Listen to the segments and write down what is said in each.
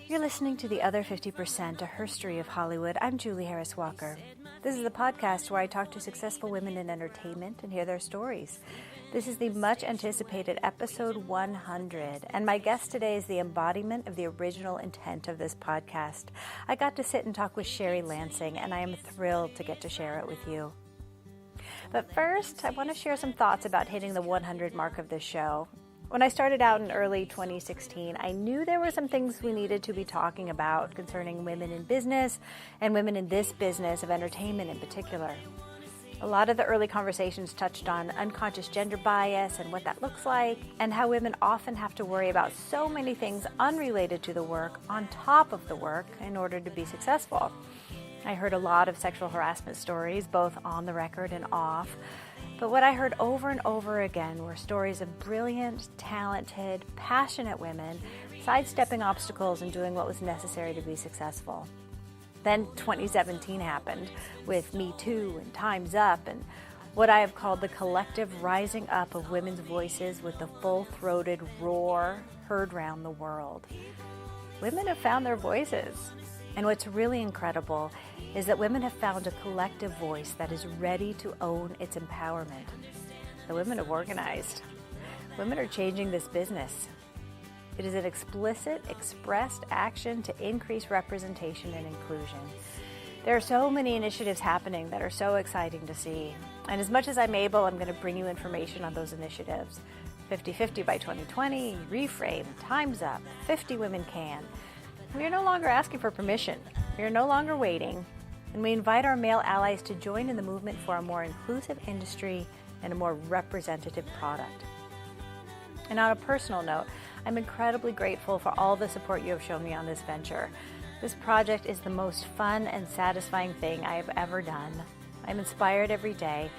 You're listening to The Other 50%, a herstory of Hollywood. I'm Julie Harris Walker. This is the podcast where I talk to successful women in entertainment and hear their stories. This is the much anticipated episode 100, and my guest today is the embodiment of the original intent of this podcast. I got to sit and talk with Sherry Lansing, and I am thrilled to get to share it with you. But first, I want to share some thoughts about hitting the 100 mark of this show. When I started out in early 2016, I knew there were some things we needed to be talking about concerning women in business and women in this business of entertainment in particular. A lot of the early conversations touched on unconscious gender bias and what that looks like, and how women often have to worry about so many things unrelated to the work on top of the work in order to be successful. I heard a lot of sexual harassment stories, both on the record and off. But what I heard over and over again were stories of brilliant, talented, passionate women sidestepping obstacles and doing what was necessary to be successful. Then 2017 happened with Me Too and Time's Up and what I have called the collective rising up of women's voices with the full-throated roar heard round the world. Women have found their voices. And what's really incredible is that women have found a collective voice that is ready to own its empowerment. The women have organized. Women are changing this business. It is an explicit, expressed action to increase representation and inclusion. There are so many initiatives happening that are so exciting to see. And as much as I'm able, I'm going to bring you information on those initiatives. 50-50 by 2020, Reframe, Time's Up, 50 Women Can. We are no longer asking for permission. We are no longer waiting. And we invite our male allies to join in the movement for a more inclusive industry and a more representative product. And on a personal note, I'm incredibly grateful for all the support you have shown me on this venture. This project is the most fun and satisfying thing I have ever done. I'm inspired every day.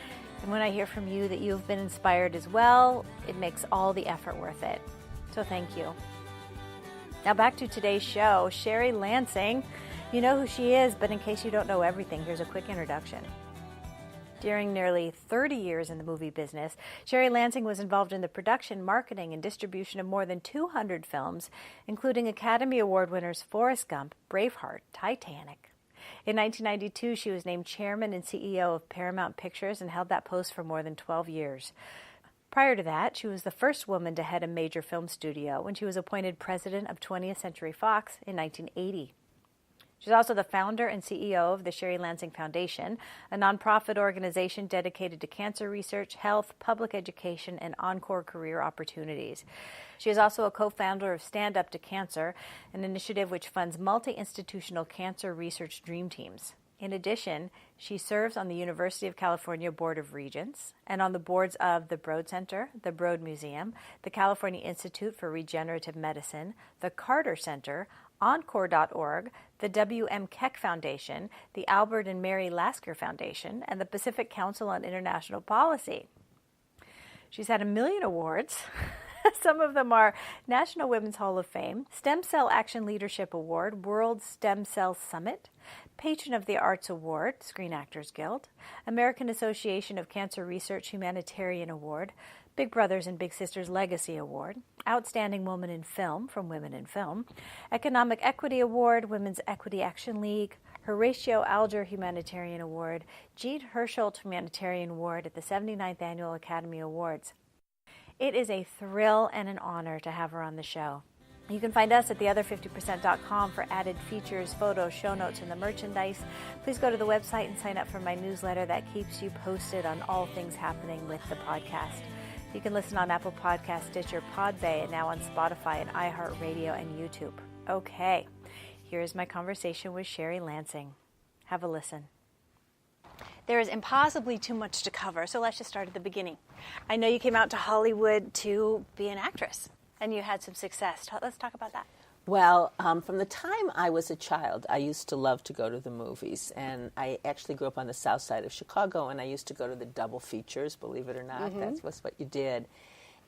And when I hear from you that you have been inspired as well, it makes all the effort worth it. So thank you. Now back to today's show, Sherry Lansing. You know who she is, but in case you don't know everything, here's a quick introduction. During nearly 30 years in the movie business, Sherry Lansing was involved in the production, marketing, and distribution of more than 200 films, including Academy Award winners Forrest Gump, Braveheart, Titanic. In 1992, she was named chairman and CEO of Paramount Pictures and held that post for more than 12 years. Prior to that, she was the first woman to head a major film studio when she was appointed president of 20th Century Fox in 1980. She's also the founder and CEO of the Sherry Lansing Foundation, a nonprofit organization dedicated to cancer research, health, public education, and encore career opportunities. She is also a co-founder of Stand Up to Cancer, an initiative which funds multi-institutional cancer research dream teams. In addition, she serves on the University of California Board of Regents and on the boards of the Broad Center, the Broad Museum, the California Institute for Regenerative Medicine, the Carter Center, Encore.org, the W.M. Keck Foundation, the Albert and Mary Lasker Foundation, and the Pacific Council on International Policy. She's had 1 million awards. Some of them are National Women's Hall of Fame, Stem Cell Action Leadership Award, World Stem Cell Summit, Patron of the Arts Award, Screen Actors Guild, American Association of Cancer Research Humanitarian Award, Big Brothers and Big Sisters Legacy Award, Outstanding Woman in Film from Women in Film, Economic Equity Award, Women's Equity Action League, Horatio Alger Humanitarian Award, Jean Hersholt Humanitarian Award at the 79th Annual Academy Awards. It is a thrill and an honor to have her on the show. You can find us at theother50%.com for added features, photos, show notes, and the merchandise. Please go to the website and sign up for my newsletter that keeps you posted on all things happening with the podcast. You can listen on Apple Podcasts, Stitcher, Podbay, and now on Spotify and iHeartRadio and YouTube. Okay, here's my conversation with Sherry Lansing. Have a listen. There is impossibly too much to cover, so let's just start at the beginning. I know you came out to Hollywood to be an actress, and you had some success. Let's talk about that. Well, from the time I was a child, I used to love to go to the movies. And I actually grew up on the south side of Chicago, and I used to go to the double features, believe it or not. Mm-hmm. That's what you did.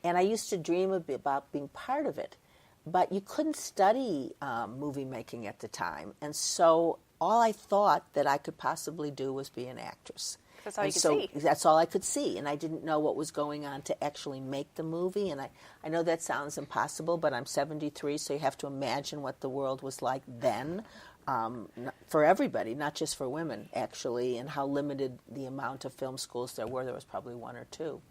And I used to dream about being part of it. But you couldn't study movie making at the time. And so all I thought that I could possibly do was be an actress. That's all you could see. That's all I could see, and I didn't know what was going on to actually make the movie. And I know that sounds impossible, but I'm 73, so you have to imagine what the world was like then, for everybody, not just for women, actually, and how limited the amount of film schools there were. There was probably one or two.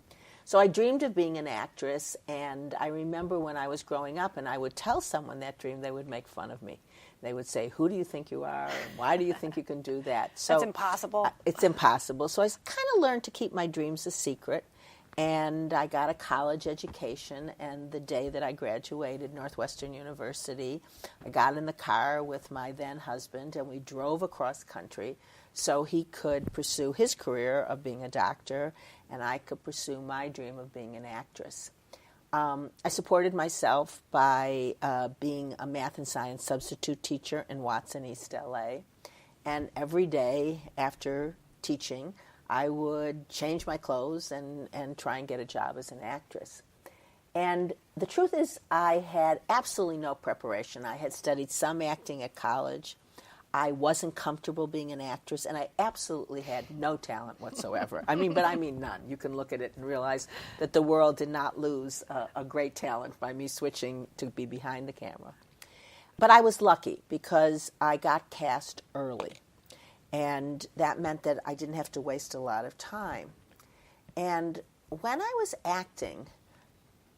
So I dreamed of being an actress, and I remember when I was growing up and I would tell someone that dream, they would make fun of me. They would say, "Who do you think you are? And why do you think you can do that?" So that's impossible. It's impossible. So I kind of learned to keep my dreams a secret, and I got a college education, and the day that I graduated Northwestern University, I got in the car with my then husband, and we drove across country so he could pursue his career of being a doctor, and I could pursue my dream of being an actress. I supported myself by being a math and science substitute teacher in Watson, East LA. And every day after teaching, I would change my clothes and try and get a job as an actress. And the truth is, I had absolutely no preparation. I had studied some acting at college. I wasn't comfortable being an actress, and I absolutely had no talent whatsoever. I mean none. You can look at it and realize that the world did not lose a great talent by me switching to be behind the camera. But I was lucky because I got cast early, and that meant that I didn't have to waste a lot of time. And when I was acting,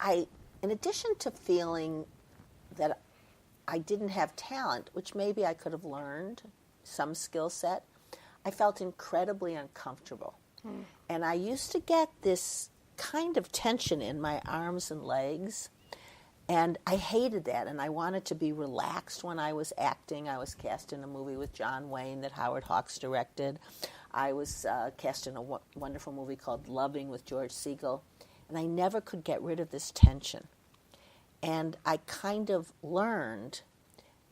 in addition to feeling that I didn't have talent, which maybe I could have learned some skill set, I felt incredibly uncomfortable. And I used to get this kind of tension in my arms and legs, and I hated that, and I wanted to be relaxed when I was acting. I was cast in a movie with John Wayne that Howard Hawks directed. I was cast in a wonderful movie called Loving with George Segal, and I never could get rid of this tension. And I kind of learned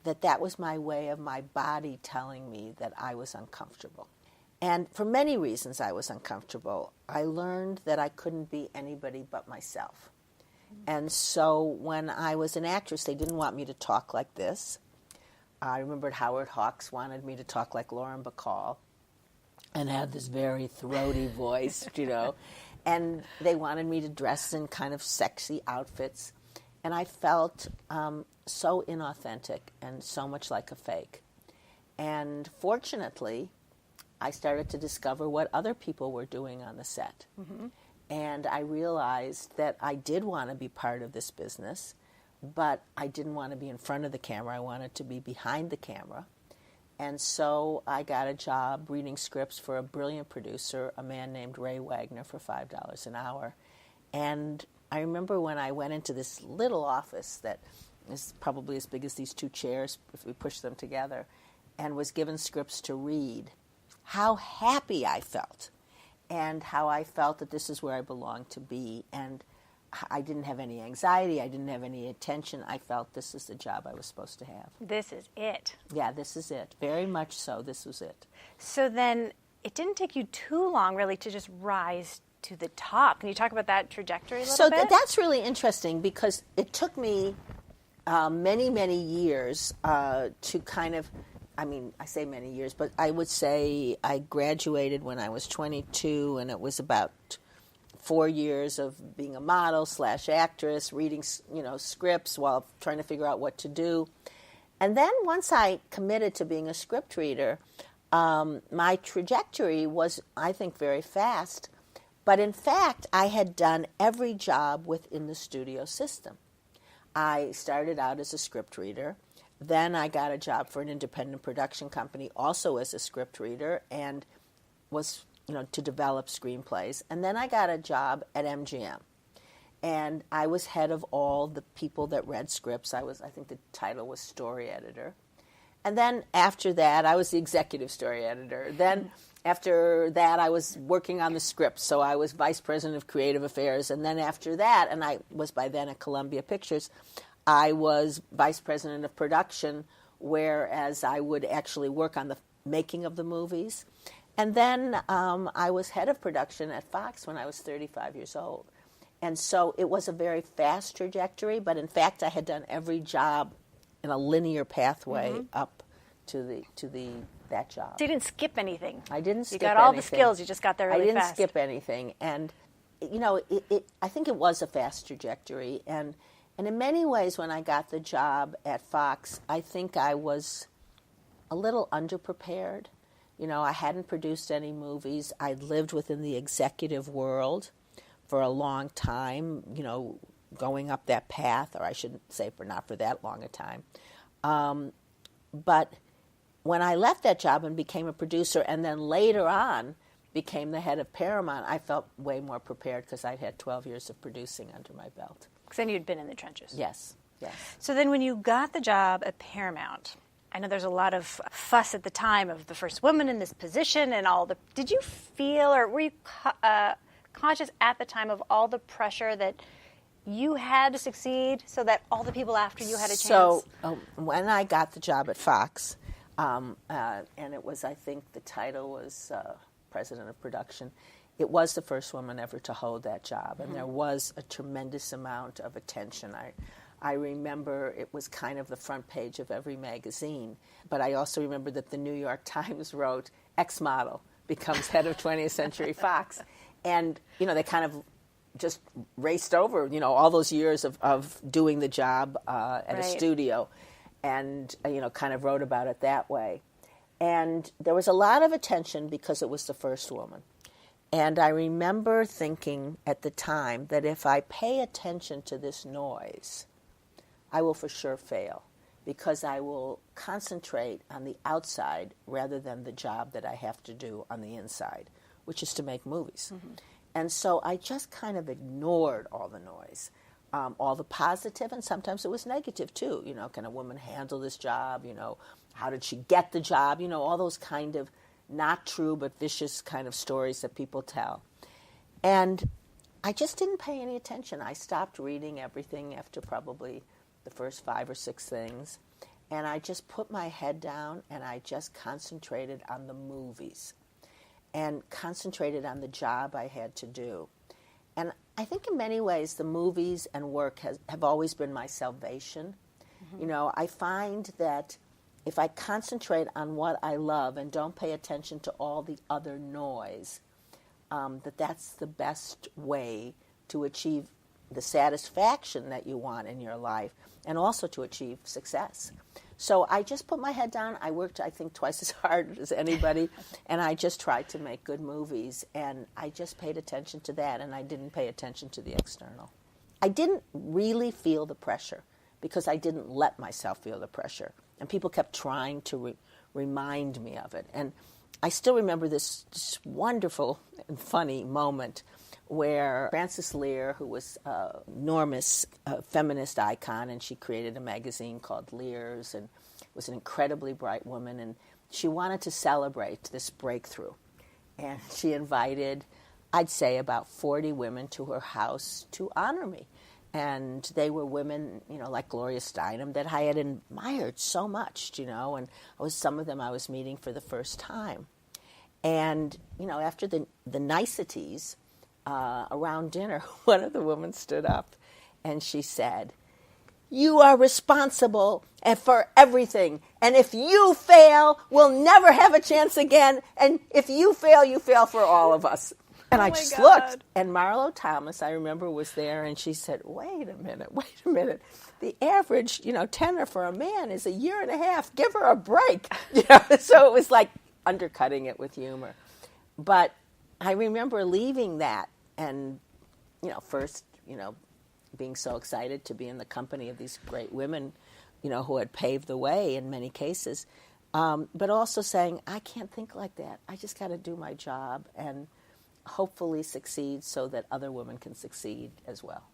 that was my way of my body telling me that I was uncomfortable. And for many reasons I was uncomfortable. I learned that I couldn't be anybody but myself. And so when I was an actress, they didn't want me to talk like this. I remembered Howard Hawks wanted me to talk like Lauren Bacall and have this very throaty voice, And they wanted me to dress in kind of sexy outfits. And I felt so inauthentic and so much like a fake. And fortunately, I started to discover what other people were doing on the set. Mm-hmm. And I realized that I did want to be part of this business, but I didn't want to be in front of the camera. I wanted to be behind the camera. And so I got a job reading scripts for a brilliant producer, a man named Ray Wagner, for $5 an hour. And I remember when I went into this little office that is probably as big as these two chairs if we push them together, and was given scripts to read, how happy I felt, and how I felt that this is where I belonged to be. And I didn't have any anxiety. I didn't have any attention. I felt this is the job I was supposed to have. This is it. Yeah, this is it. Very much so. This was it. So then it didn't take you too long, really, to just rise to the top. Can you talk about that trajectory a little bit? So that's really interesting because it took me many, many years to kind of, I say many years, but I would say I graduated when I was 22, and it was about 4 years of being a model / actress, reading, scripts while trying to figure out what to do. And then once I committed to being a script reader, my trajectory was, I think, very fast. But in fact, I had done every job within the studio system. I started out as a script reader. Then I got a job for an independent production company, also as a script reader, and was, to develop screenplays. And then I got a job at MGM. And I was head of all the people that read scripts. I think the title was story editor. And then after that, I was the executive story editor. Then after that, I was working on the script, so I was vice president of creative affairs. And then after that, and I was by then at Columbia Pictures, I was vice president of production, whereas I would actually work on the making of the movies. And then I was head of production at Fox when I was 35 years old. And so it was a very fast trajectory, but in fact, I had done every job in a linear pathway up to the that job. So you didn't skip anything. I didn't skip anything. You got all anything. the skills, you just got there really fast. I didn't skip anything. And, you know, I think it was a fast trajectory. And in many ways, when I got the job at Fox, I think I was a little underprepared. You know, I hadn't produced any movies. I'd lived within the executive world for a long time, you know, going up that path, or I shouldn't say not for that long a time. But when I left that job and became a producer and then later on became the head of Paramount, I felt way more prepared because I'd had 12 years of producing under my belt. Because then you'd been in the trenches. Yes, yes. So then when you got the job at Paramount, I know there's a lot of fuss at the time of the first woman in this position and all the... Did you feel, or were you conscious at the time of all the pressure that you had to succeed so that all the people after you had a chance? So when I got the job at Fox, and it was, I think the title was President of Production, it was the first woman ever to hold that job, and there was a tremendous amount of attention. I remember it was kind of the front page of every magazine, but I also remember that the New York Times wrote, ex-model becomes head of 20th Century Fox. And, you know, they kind of just raced over, you know, all those years of doing the job at a studio and, you know, kind of wrote about it that way. And there was a lot of attention because it was the first woman. And I remember thinking at the time that if I pay attention to this noise, I will for sure fail because I will concentrate on the outside rather than the job that I have to do on the inside, which is to make movies. Mm-hmm. And so I just kind of ignored all the noise, all the positive, and sometimes it was negative too. You know, can a woman handle this job? You know, how did she get the job? You know, all those kind of not true but vicious kind of stories that people tell. And I just didn't pay any attention. I stopped reading everything after probably the first 5 or 6 things. And I just put my head down and I just concentrated on the movies and concentrated on the job I had to do. And I think in many ways the movies and work have always been my salvation. Mm-hmm. You know, I find that if I concentrate on what I love and don't pay attention to all the other noise, that's the best way to achieve the satisfaction that you want in your life and also to achieve success. So I just put my head down. I worked, I think, twice as hard as anybody, and I just tried to make good movies, and I just paid attention to that, and I didn't pay attention to the external. I didn't really feel the pressure because I didn't let myself feel the pressure, and people kept trying to remind me of it. And I still remember this wonderful and funny moment where Frances Lear, who was an enormous feminist icon, and she created a magazine called Lear's and was an incredibly bright woman, and she wanted to celebrate this breakthrough. And she invited, I'd say, about 40 women to her house to honor me. And they were women, you know, like Gloria Steinem that I had admired so much, you know, and some of them I was meeting for the first time. And, you know, after the niceties, around dinner, one of the women stood up and she said, "You are responsible for everything, and if you fail, we'll never have a chance again, and if you fail for all of us." And I just looked, and Marlo Thomas, I remember, was there, and she said, wait a minute. The average, you know, tenor for a man is 1.5 years. Give her a break. You know? So it was like undercutting it with humor. But I remember leaving that and, you know, first, you know, being so excited to be in the company of these great women, you know, who had paved the way in many cases, but also saying, I can't think like that. I just got to do my job and hopefully succeed so that other women can succeed as well.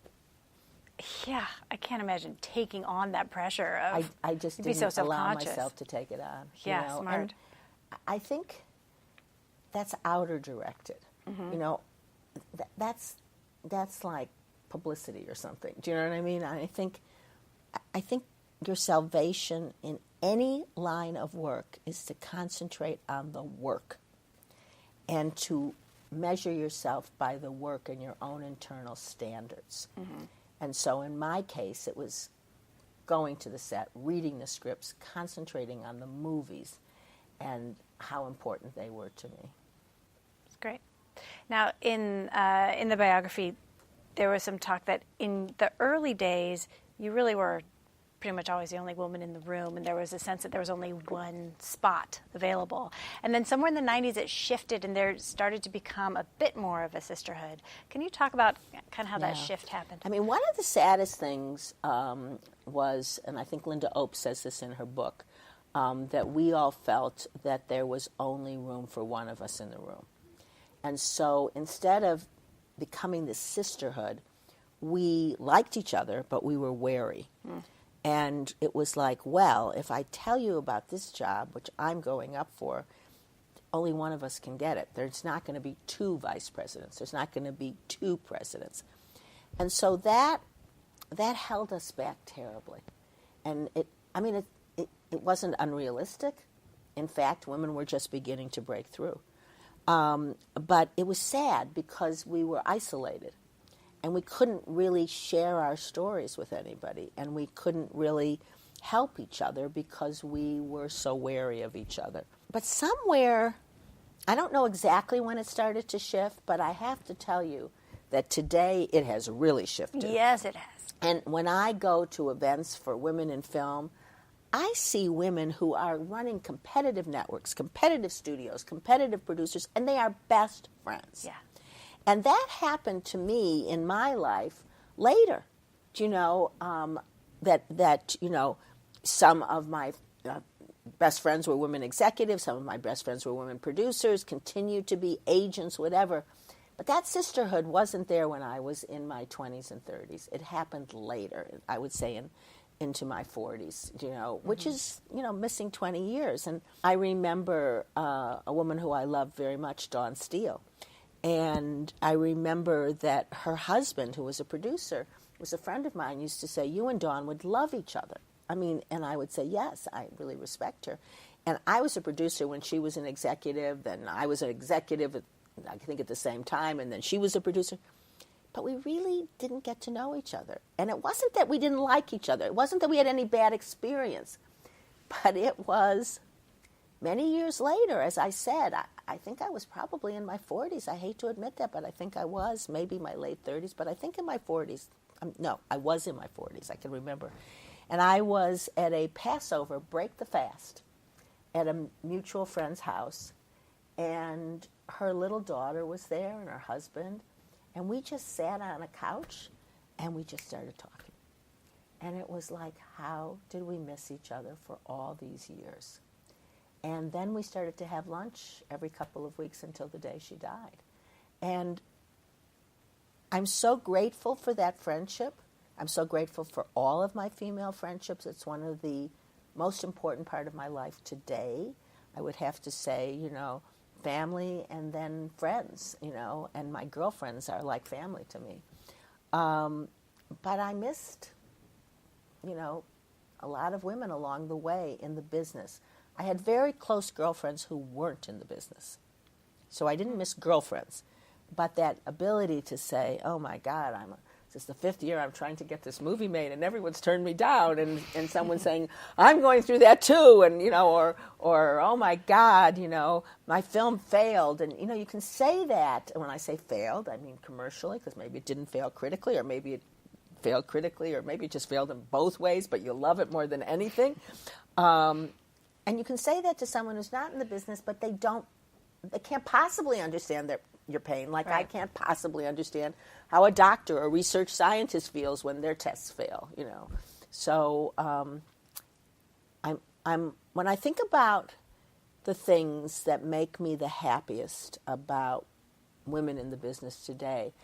Yeah, I can't imagine taking on that pressure. I just didn't allow myself to take it on. Yeah, you know? smart. And I think that's outer directed. Mm-hmm. You know, that's like publicity or something. Do you know what I mean? I think your salvation in any line of work is to concentrate on the work and to measure yourself by the work and your own internal standards. Mm-hmm. And so in my case, it was going to the set, reading the scripts, concentrating on the movies, and how important they were to me. That's great. Now, in the biography, there was some talk that in the early days, you really were pretty much always the only woman in the room, and there was a sense that there was only one spot available. And then somewhere in the 90s, it shifted, and there started to become a bit more of a sisterhood. Can you talk about kind of how that shift happened? I mean, one of the saddest things was, and I think Linda Ope says this in her book, that we all felt that there was only room for one of us in the room. And so instead of becoming this sisterhood, we liked each other, but we were wary. And it was like, well, if I tell you about this job, which I'm going up for, only one of us can get it. There's not going to be two vice presidents. There's not going to be two presidents. And so that held us back terribly. And it wasn't unrealistic. In fact, women were just beginning to break through. But it was sad because we were isolated. And we couldn't really share our stories with anybody, and we couldn't really help each other because we were so wary of each other. But somewhere, I don't know exactly when it started to shift, but I have to tell you that today it has really shifted. Yes, it has. And when I go to events for women in film, I see women who are running competitive networks, competitive studios, competitive producers, and they are best friends. Yeah. And that happened to me in my life later. That some of my best friends were women executives, some of my best friends were women producers, continued to be agents, whatever. But that sisterhood wasn't there when I was in my 20s and 30s. It happened later, I would say into my 40s, which is, missing 20 years. And I remember a woman who I love very much, Dawn Steele. And I remember that her husband, who was a producer, was a friend of mine, used to say, you and Dawn would love each other. I mean, and I would say, yes, I really respect her. And I was a producer when she was an executive, then I was an executive, I think at the same time, and then she was a producer. But we really didn't get to know each other. And it wasn't that we didn't like each other. It wasn't that we had any bad experience. But it was many years later, as I said, I think I was probably in my 40s. I hate to admit that, but I think I was, maybe my late 30s, but I think in my 40s. No, I was in my 40s, I can remember. And I was at a Passover, break the fast, at a mutual friend's house, and her little daughter was there and her husband, and we just sat on a couch, and we just started talking. And it was like, how did we miss each other for all these years? And then we started to have lunch every couple of weeks until the day she died. And I'm so grateful for that friendship. I'm so grateful for all of my female friendships. It's one of the most important part of my life today. I would have to say, family and then friends, and my girlfriends are like family to me. But I missed, a lot of women along the way in the business. I had very close girlfriends who weren't in the business. So I didn't miss girlfriends. But that ability to say, oh, my God, this is the 5th year I'm trying to get this movie made, and everyone's turned me down, and someone saying, I'm going through that too, and, or oh, my God, my film failed. And, you can say that. And when I say failed, I mean commercially, because maybe it didn't fail critically, or maybe it failed critically, or maybe it just failed in both ways, but you love it more than anything. And you can say that to someone who's not in the business, but they can't possibly understand your pain. Like right. I can't possibly understand how a doctor or research scientist feels when their tests fail, So when I think about the things that make me the happiest about women in the business today,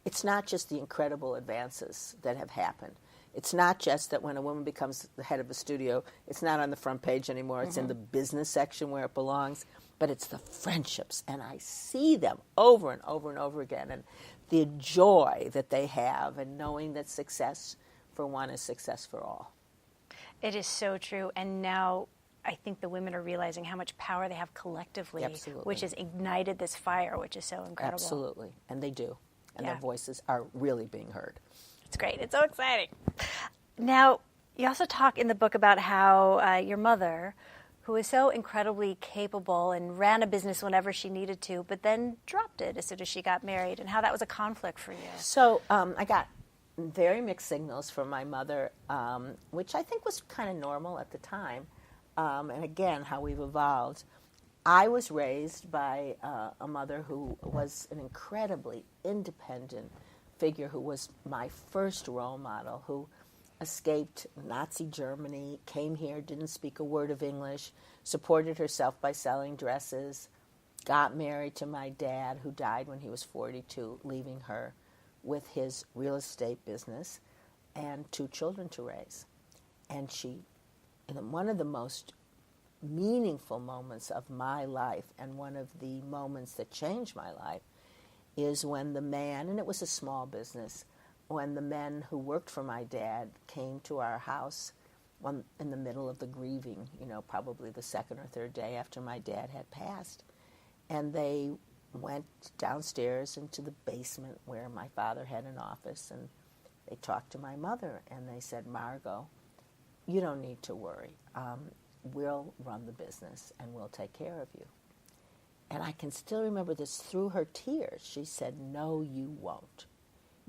it's not just the incredible advances that have happened. It's not just that when a woman becomes the head of a studio, it's not on the front page anymore. It's in the business section where it belongs. But it's the friendships, and I see them over and over and over again, and the joy that they have, and knowing that success for one is success for all. It is so true, and now I think the women are realizing how much power they have collectively, Absolutely. Which has ignited this fire, which is so incredible. Absolutely, and they do, and their voices are really being heard. It's great. It's so exciting. Now, you also talk in the book about how your mother, who was so incredibly capable and ran a business whenever she needed to, but then dropped it as soon as she got married, and how that was a conflict for you. So I got very mixed signals from my mother, which I think was kind of normal at the time, and again, how we've evolved. I was raised by a mother who was an incredibly independent figure, who was my first role model, who escaped Nazi Germany, came here, didn't speak a word of English, supported herself by selling dresses, got married to my dad, who died when he was 42, leaving her with his real estate business and 2 children to raise. And she, in one of the most meaningful moments of my life, and one of the moments that changed my life, is when the man, and it was a small business, when the men who worked for my dad came to our house in the middle of the grieving, probably the 2nd or 3rd day after my dad had passed. And they went downstairs into the basement where my father had an office, and they talked to my mother, and they said, "Margot, you don't need to worry. We'll run the business, and we'll take care of you." And I can still remember this through her tears. She said, "No, you won't.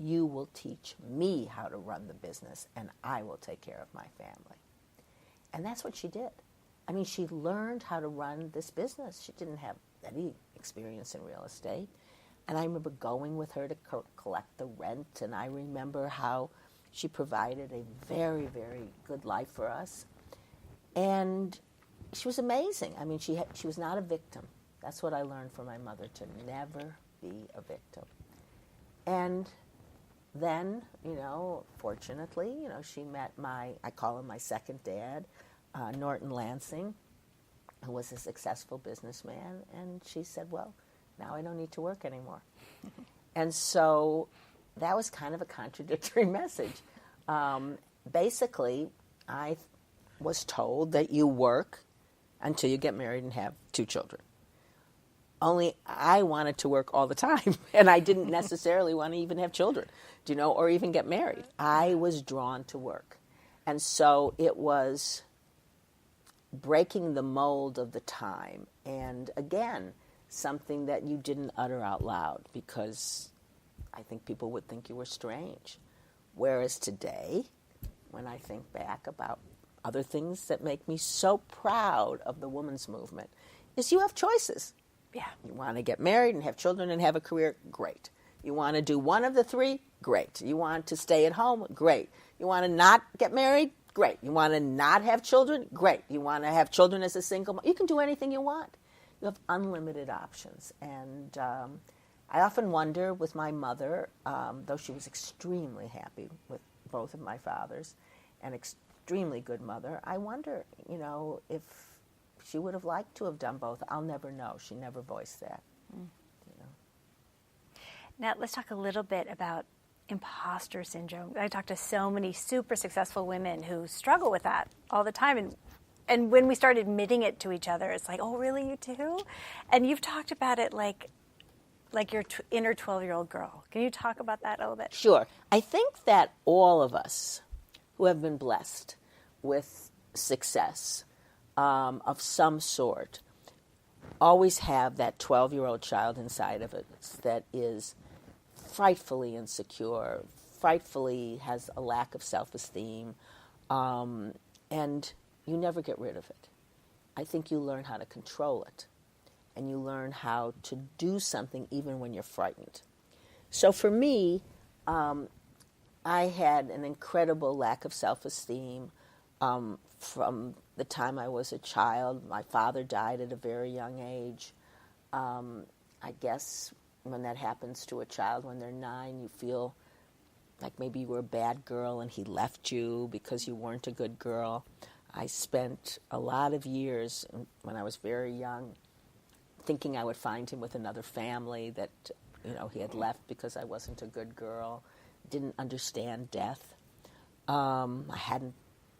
You will teach me how to run the business, and I will take care of my family." And that's what she did. I mean, she learned how to run this business. She didn't have any experience in real estate. And I remember going with her to collect the rent, and I remember how she provided a very, very good life for us. And she was amazing. I mean, she was not a victim. That's what I learned from my mother, to never be a victim. And then, fortunately, she met I call him my second dad, Norton Lansing, who was a successful businessman. And she said, "Well, now I don't need to work anymore." And so that was kind of a contradictory message. Basically, I was told that you work until you get married and have 2 children. Only I wanted to work all the time, and I didn't necessarily want to even have children, or even get married. I was drawn to work. And so it was breaking the mold of the time. And again, something that you didn't utter out loud, because I think people would think you were strange. Whereas today, when I think back about other things that make me so proud of the women's movement, is you have choices. Yeah. You want to get married and have children and have a career? Great. You want to do one of the 3? Great. You want to stay at home? Great. You want to not get married? Great. You want to not have children? Great. You want to have children as a single mom? You can do anything you want. You have unlimited options. And I often wonder with my mother, though she was extremely happy with both of my fathers, an extremely good mother, I wonder, if she would have liked to have done both. I'll never know. She never voiced that. Now, let's talk a little bit about imposter syndrome. I talk to so many super successful women who struggle with that all the time. And when we start admitting it to each other, it's like, "Oh, really, you too?" And you've talked about it like your inner 12-year-old girl. Can you talk about that a little bit? Sure. I think that all of us who have been blessed with success of some sort always have that 12-year-old child inside of us that is frightfully insecure, frightfully has a lack of self-esteem, and you never get rid of it. I think you learn how to control it, and you learn how to do something even when you're frightened. So for me, I had an incredible lack of self-esteem from the time I was a child. My father died at a very young age. I guess when that happens to a child when they're 9, you feel like maybe you were a bad girl and he left you because you weren't a good girl. I spent a lot of years when I was very young thinking I would find him with another family, that he had left because I wasn't a good girl. Didn't understand death.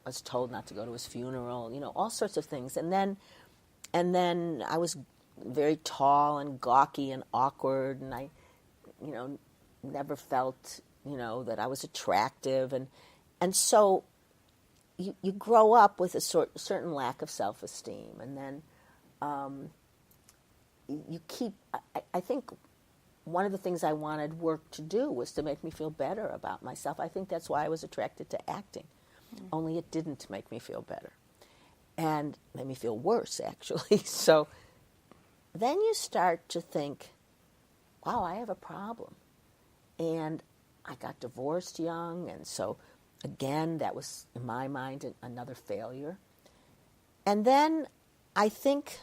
Was told not to go to his funeral, all sorts of things. And then I was very tall and gawky and awkward, and I, never felt, that I was attractive. And so you grow up with a certain lack of self-esteem, and then you keep. I think one of the things I wanted work to do was to make me feel better about myself. I think that's why I was attracted to acting. Only it didn't make me feel better, and made me feel worse, actually. So then you start to think, wow, I have a problem. And I got divorced young, and so, again, that was, in my mind, another failure. And then I think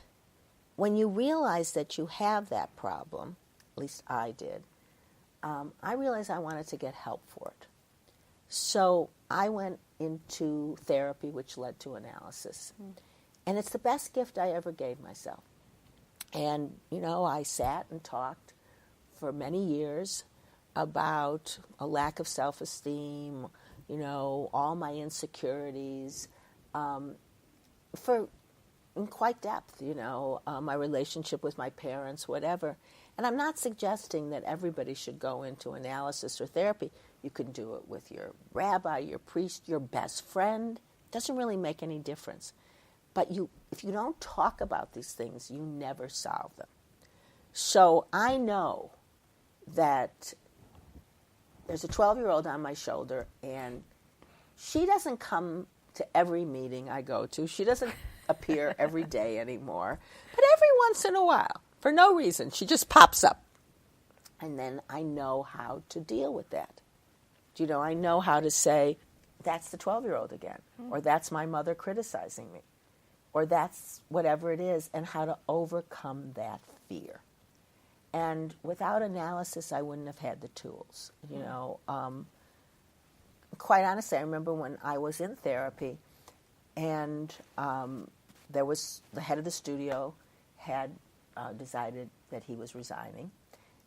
when you realize that you have that problem, at least I did, I realized I wanted to get help for it. So I went into therapy, which led to analysis. And it's the best gift I ever gave myself. And, I sat and talked for many years about a lack of self-esteem, all my insecurities, in quite depth, my relationship with my parents, whatever. And I'm not suggesting that everybody should go into analysis or therapy. You can do it with your rabbi, your priest, your best friend. It doesn't really make any difference. But if you don't talk about these things, you never solve them. So I know that there's a 12-year-old on my shoulder, and she doesn't come to every meeting I go to. She doesn't appear every day anymore. But every once in a while, for no reason, she just pops up. And then I know how to deal with that. I know how to say, that's the 12-year-old again, or that's my mother criticizing me, or that's whatever it is, and how to overcome that fear. And without analysis, I wouldn't have had the tools. Quite honestly, I remember when I was in therapy, and there was the head of the studio had decided that he was resigning,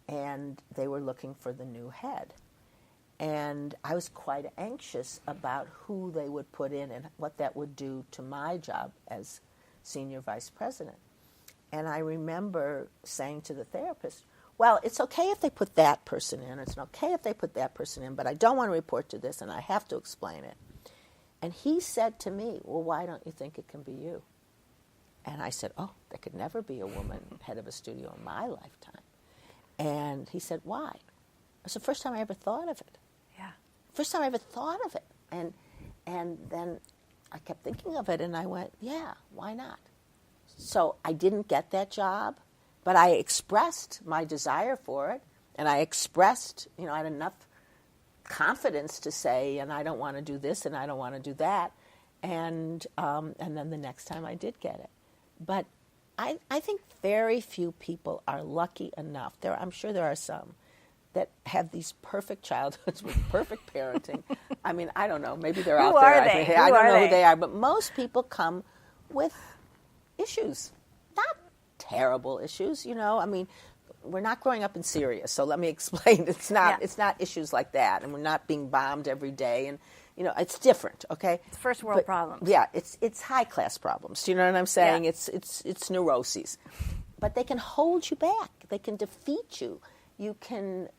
and they were looking for the new head. And I was quite anxious about who they would put in and what that would do to my job as senior vice president. And I remember saying to the therapist, well, it's okay if they put that person in, it's okay if they put that person in, but I don't want to report to this, and I have to explain it. And he said to me, well, why don't you think it can be you? And I said, oh, there could never be a woman head of a studio in my lifetime. And he said, why? It was the first time I ever thought of it. Yeah. First time I ever thought of it. And then I kept thinking of it, and I went, yeah, why not? So I didn't get that job, but I expressed my desire for it, and I expressed, I had enough confidence to say, and I don't want to do this, and I don't want to do that, and then the next time I did get it. But I think very few people are lucky enough. I'm sure there are some that have these perfect childhoods with perfect parenting. I mean, I don't know. Maybe they're out there. Who are they? I don't know who they are, but most people come with issues, not terrible issues. I mean, we're not growing up in Syria, so let me explain. It's not issues like that, and we're not being bombed every day, and it's different. Okay, it's first world problems. Yeah, it's high class problems. Do you know what I'm saying? Yeah. It's neuroses, but they can hold you back. They can defeat you. You can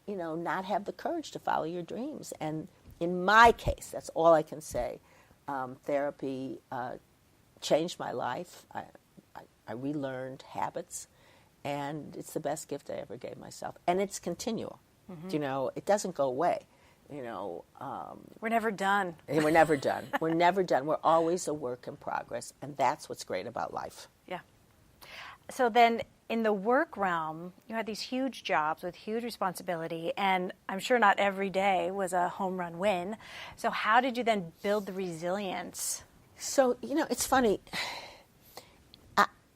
not have the courage to follow your dreams. And in my case, that's all I can say. Therapy changed my life. I relearned habits, and it's the best gift I ever gave myself. And it's continual. Mm-hmm. It doesn't go away. We're never done. We're never done. We're never done. We're always a work in progress, and that's what's great about life. Yeah. So then, in the work realm, you had these huge jobs with huge responsibility, and I'm sure not every day was a home run win. So how did you then build the resilience? So, it's funny.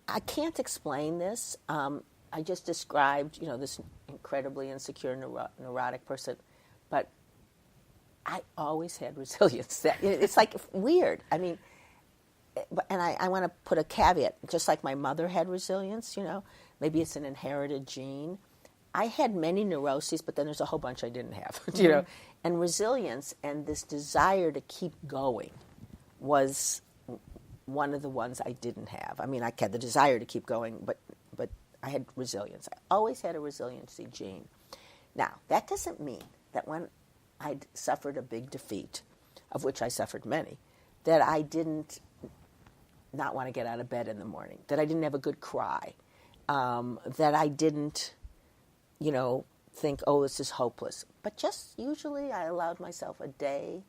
I can't explain this. I just described, this incredibly insecure, neurotic person, but I always had resilience. It's like weird. I mean, and I want to put a caveat, just like my mother had resilience, maybe it's an inherited gene. I had many neuroses, but then there's a whole bunch I didn't have, and resilience and this desire to keep going was one of the ones I didn't have. I mean, I had the desire to keep going, but I had resilience. I always had a resiliency gene. Now, that doesn't mean that when I'd suffered a big defeat, of which I suffered many, that I didn't not want to get out of bed in the morning, that I didn't have a good cry, that I didn't, think, oh, this is hopeless. But just usually I allowed myself a day,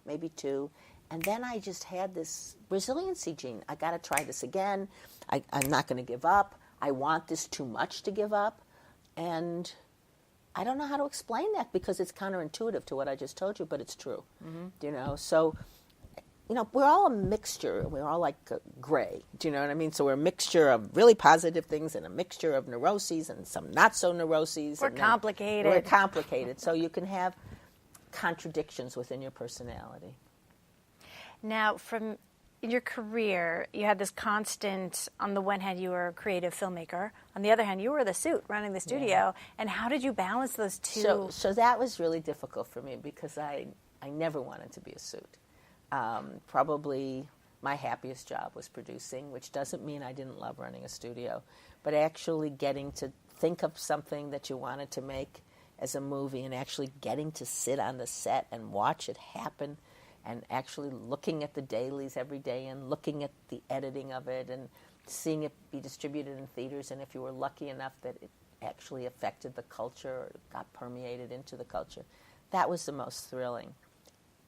maybe two, and then I just had this resiliency gene. I got to try this again. I'm not going to give up. I want this too much to give up. And I don't know how to explain that because it's counterintuitive to what I just told you, but it's true. So, we're all a mixture. We're all like gray. Do you know what I mean? So we're a mixture of really positive things and a mixture of neuroses and some not so neuroses. We're complicated. We're complicated. So you can have contradictions within your personality. Now, from your career, you had this constant, on the one hand, you were a creative filmmaker. On the other hand, you were the suit running the studio. Yeah. And how did you balance those two? So that was really difficult for me because I never wanted to be a suit. Probably my happiest job was producing, which doesn't mean I didn't love running a studio, but actually getting to think of something that you wanted to make as a movie and actually getting to sit on the set and watch it happen and actually looking at the dailies every day and looking at the editing of it and seeing it be distributed in theaters, and if you were lucky enough that it actually affected the culture or got permeated into the culture, that was the most thrilling.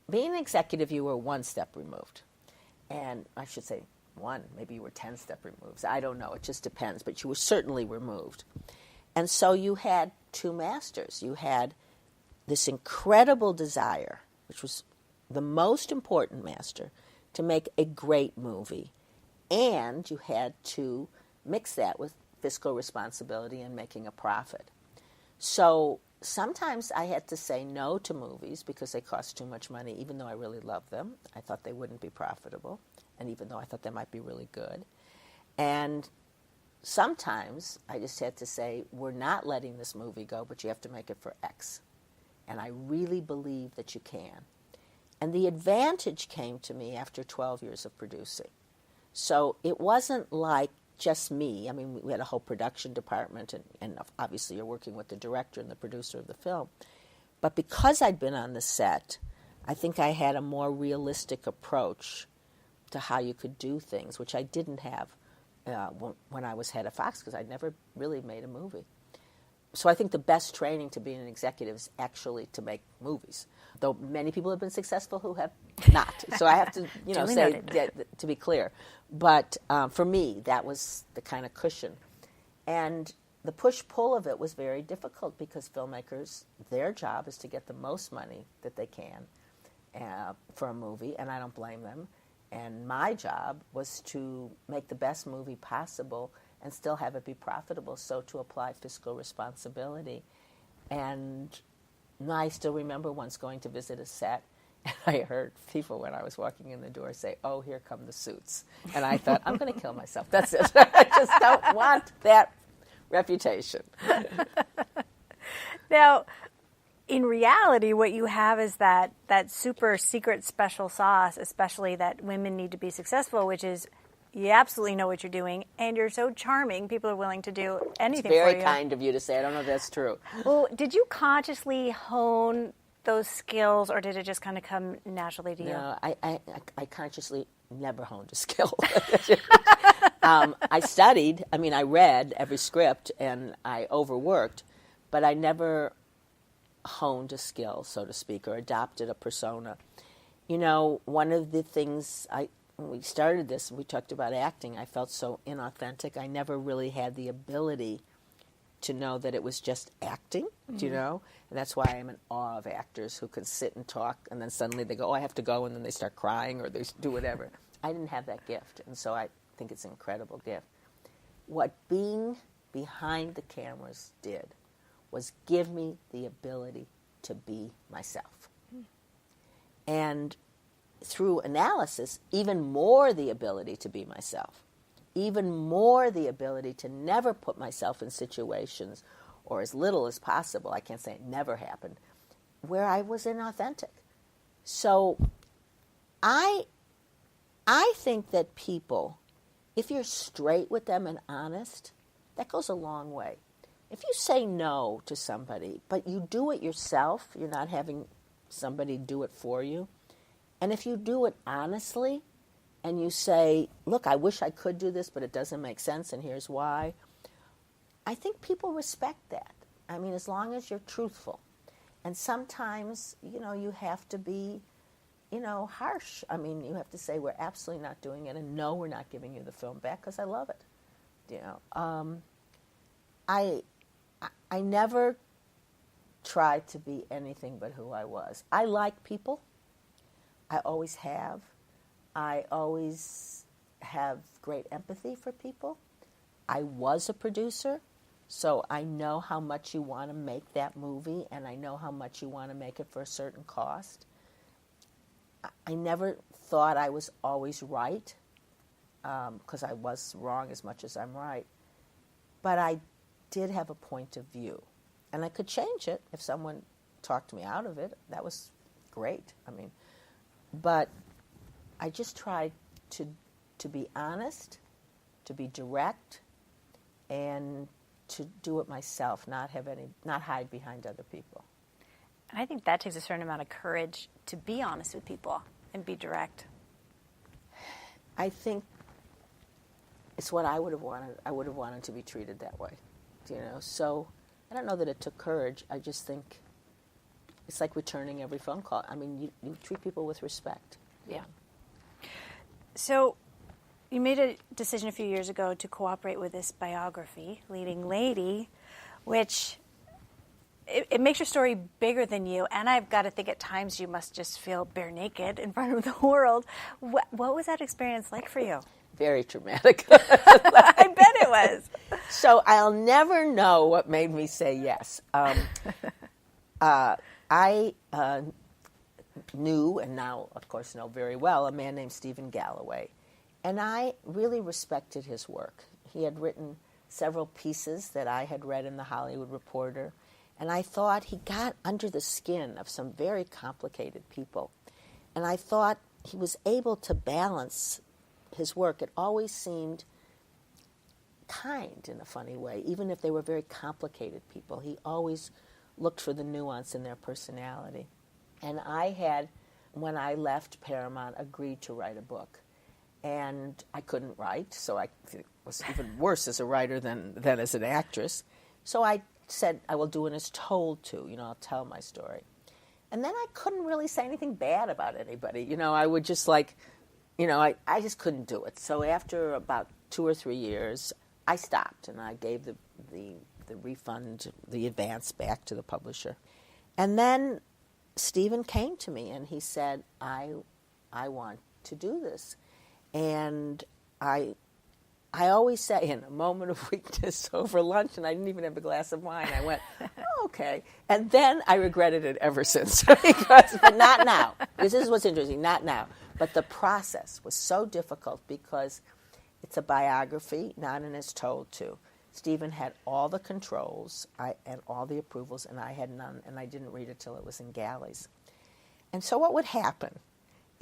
Being an executive, you were one step removed. And I should say one, maybe you were 10 step removed. I don't know, it just depends, but you were certainly removed. And so you had two masters. You had this incredible desire, which was the most important master, to make a great movie. And you had to mix that with fiscal responsibility and making a profit. So sometimes I had to say no to movies because they cost too much money, even though I really loved them. I thought they wouldn't be profitable, and even though I thought they might be really good. And sometimes I just had to say, we're not letting this movie go, but you have to make it for X. And I really believe that you can. And the advantage came to me after 12 years of producing. So it wasn't like just me. I mean, we had a whole production department, and obviously you're working with the director and the producer of the film. But because I'd been on the set, I think I had a more realistic approach to how you could do things, which I didn't have when I was head of Fox, because I'd never really made a movie. So I think the best training to be an executive is actually to make movies, though many people have been successful who have not. So I have to, say to be clear. But for me, that was the kind of cushion. And the push-pull of it was very difficult because filmmakers, their job is to get the most money that they can for a movie, and I don't blame them. And my job was to make the best movie possible and still have it be profitable, so to apply fiscal responsibility. And I still remember once going to visit a set, and I heard people when I was walking in the door say, "Oh, here come the suits." And I thought, I'm going to kill myself. That's it. I just don't want that reputation. Now, in reality, what you have is that super secret special sauce, especially that women need to be successful, which is you absolutely know what you're doing, and you're so charming, people are willing to do anything for you. It's very kind of you to say. I don't know if that's true. Well, did you consciously hone those skills, or did it just kind of come naturally to you? No, I consciously never honed a skill. I studied. I mean, I read every script, and I overworked, but I never honed a skill, so to speak, or adopted a persona. One of the things when we started this, we talked about acting, I felt so inauthentic. I never really had the ability to know that it was just acting, do you know? And that's why I'm in awe of actors who can sit and talk, and then suddenly they go, "Oh, I have to go," and then they start crying, or they do whatever. I didn't have that gift, and so I think it's an incredible gift. What being behind the cameras did was give me the ability to be myself. And through analysis, even more the ability to be myself, even more the ability to never put myself in situations, or as little as possible, I can't say it never happened, where I was inauthentic. So I think that people, if you're straight with them and honest, that goes a long way. If you say no to somebody, but you do it yourself, you're not having somebody do it for you, And if you do it honestly and you say, look, I wish I could do this, but it doesn't make sense, and here's why, I think people respect that. I mean, as long as you're truthful. And sometimes, you have to be, harsh. I mean, you have to say, we're absolutely not doing it, and no, we're not giving you the film back because I love it. I never tried to be anything but who I was. I like people. I always have. I always have great empathy for people. I was a producer, so I know how much you want to make that movie, and I know how much you want to make it for a certain cost. I never thought I was always right, because I was wrong as much as I'm right. But I did have a point of view, and I could change it if someone talked me out of it. That was great. I mean, but I just tried to be honest, to be direct, and to do it myself, not hide behind other people. And I think that takes a certain amount of courage to be honest with people and be direct. I think it's what I would have wanted. I would have wanted to be treated that way, So I don't know that it took courage. I just think it's like returning every phone call. I mean, you treat people with respect. Yeah. So you made a decision a few years ago to cooperate with this biography, Leading Lady, which it makes your story bigger than you. And I've got to think at times you must just feel bare naked in front of the world. What was that experience like for you? Very traumatic. I bet it was. So I'll never know what made me say yes. I knew, and now, of course, know very well, a man named Stephen Galloway. And I really respected his work. He had written several pieces that I had read in the Hollywood Reporter, and I thought he got under the skin of some very complicated people. And I thought he was able to balance his work. It always seemed kind in a funny way, even if they were very complicated people. He always looked for the nuance in their personality. And I had, when I left Paramount, agreed to write a book. And I couldn't write, so I was even worse as a writer than as an actress. So I said, I will do it as told to, I'll tell my story. And then I couldn't really say anything bad about anybody. I would just I just couldn't do it. So after about 2 or 3 years, I stopped, and I gave the refund, the advance back to the publisher. And then Stephen came to me, and he said, I want to do this. And I always say, in a moment of weakness over lunch, and I didn't even have a glass of wine, I went, oh, okay. And then I regretted it ever since, but not now. This is what's interesting, not now. But the process was so difficult because it's a biography, not an as told to. Stephen had all the controls and all the approvals, and I had none, and I didn't read it till it was in galleys. And so what would happen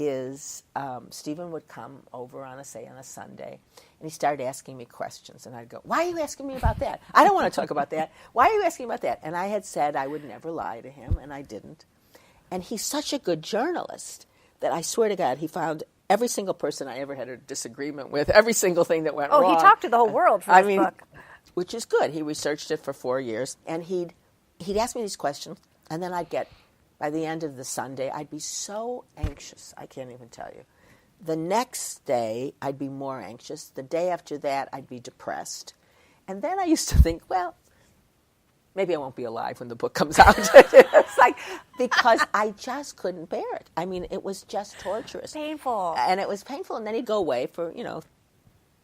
is Stephen would come over on a Sunday, and he started asking me questions, and I'd go, why are you asking me about that? I don't want to talk about that. Why are you asking about that? And I had said I would never lie to him, and I didn't. And he's such a good journalist that I swear to God, he found every single person I ever had a disagreement with, every single thing that went wrong. Oh, he talked to the whole world for this book. Which is good. He researched it for 4 years, and he'd ask me these questions, and then I'd get, by the end of the Sunday, I'd be so anxious, I can't even tell you. The next day, I'd be more anxious. The day after that, I'd be depressed. And then I used to think, well, maybe I won't be alive when the book comes out. It's because I just couldn't bear it. I mean, it was just torturous. Painful. And it was painful, and then he'd go away for,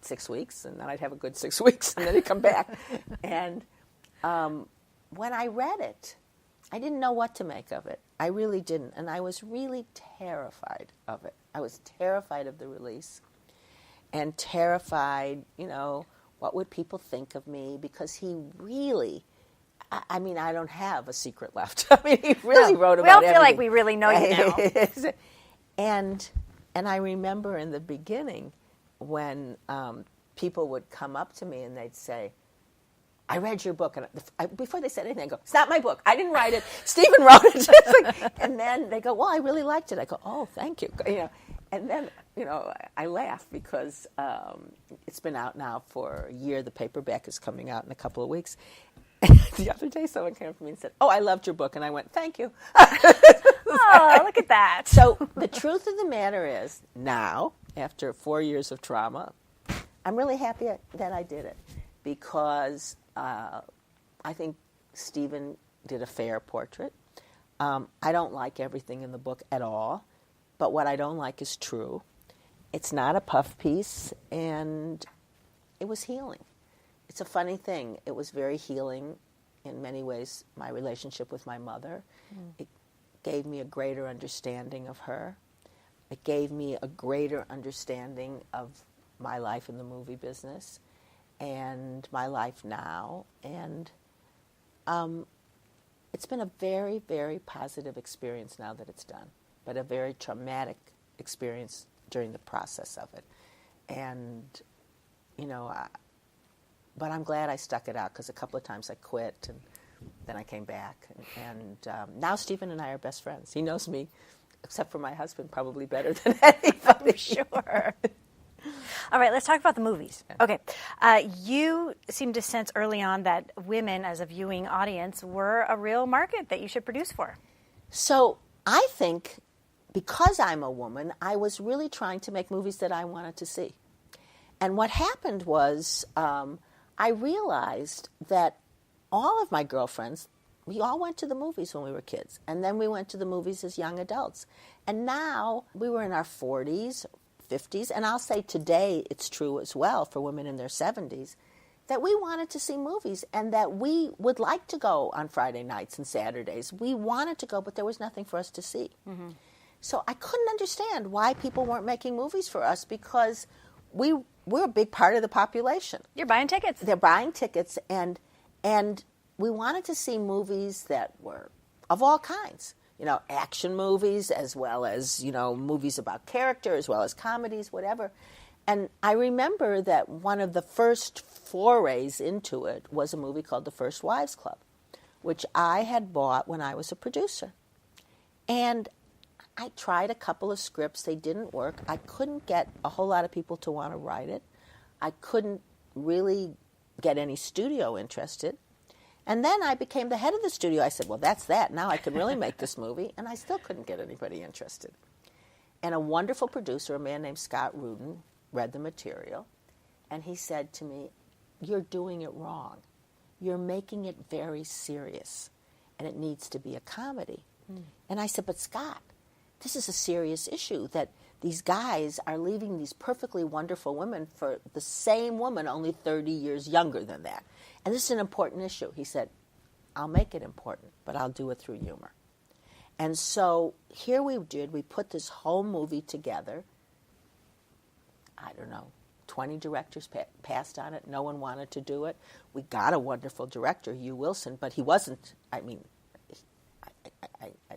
6 weeks, and then I'd have a good 6 weeks, and then he'd come back. And when I read it, I didn't know what to make of it. I really didn't. And I was really terrified of it. I was terrified of the release and terrified, what would people think of me? Because he really, I don't have a secret left. He really wrote about everything. We all feel like we really know you now. And I remember in the beginning when people would come up to me and they'd say, I read your book. And before they said anything, I go, it's not my book. I didn't write it. Stephen wrote it. It's like, and then they go, well, I really liked it. I go, oh, thank you. You know, and then, you know, I laugh because it's been out now for a year. The paperback is coming out in a couple of weeks. And the other day, someone came up to me and said, oh, I loved your book. And I went, thank you. Oh, look at that. So the truth of the matter is, now, after 4 years of trauma, I'm really happy that I did it because I think Stephen did a fair portrait. I don't like everything in the book at all, but what I don't like is true. It's not a puff piece, and it was healing. It's a funny thing. It was very healing in many ways, my relationship with my mother. It gave me a greater understanding of her. It gave me a greater understanding of my life in the movie business and my life now. And it's been a very, very positive experience now that it's done, but a very traumatic experience during the process of it. And, you know, but I'm glad I stuck it out because a couple of times I quit and then I came back. And now Stephen and I are best friends. He knows me, except for my husband, probably better than anybody. Sure. All right, let's talk about the movies. Okay. You seem to sense early on that women as a viewing audience were a real market that you should produce for. So I think because I'm a woman, I was really trying to make movies that I wanted to see. And what happened was I realized that all of my girlfriends, we all went to the movies when we were kids. And then we went to the movies as young adults. And now we were in our 40s, 50s, and I'll say today it's true as well for women in their 70s, that we wanted to see movies and that we would like to go on Friday nights and Saturdays. We wanted to go, but there was nothing for us to see. Mm-hmm. So I couldn't understand why people weren't making movies for us because we're a big part of the population. You're buying tickets. They're buying tickets, and we wanted to see movies that were of all kinds. You know, action movies as well as, you know, movies about character as well as comedies, whatever. And I remember that one of the first forays into it was a movie called The First Wives Club, which I had bought when I was a producer. And I tried a couple of scripts. They didn't work. I couldn't get a whole lot of people to want to write it. I couldn't really get any studio interested. And then I became the head of the studio. I said, well, that's that. Now I can really make this movie. And I still couldn't get anybody interested. And a wonderful producer, a man named Scott Rudin, read the material. And he said to me, you're doing it wrong. You're making it very serious. And it needs to be a comedy. And I said, but Scott, this is a serious issue that these guys are leaving these perfectly wonderful women for the same woman only 30 years younger than that. And this is an important issue. He said, I'll make it important, but I'll do it through humor. And so here we did. We put this whole movie together. I don't know, 20 directors passed on it. No one wanted to do it. We got a wonderful director, Hugh Wilson, but he wasn't, I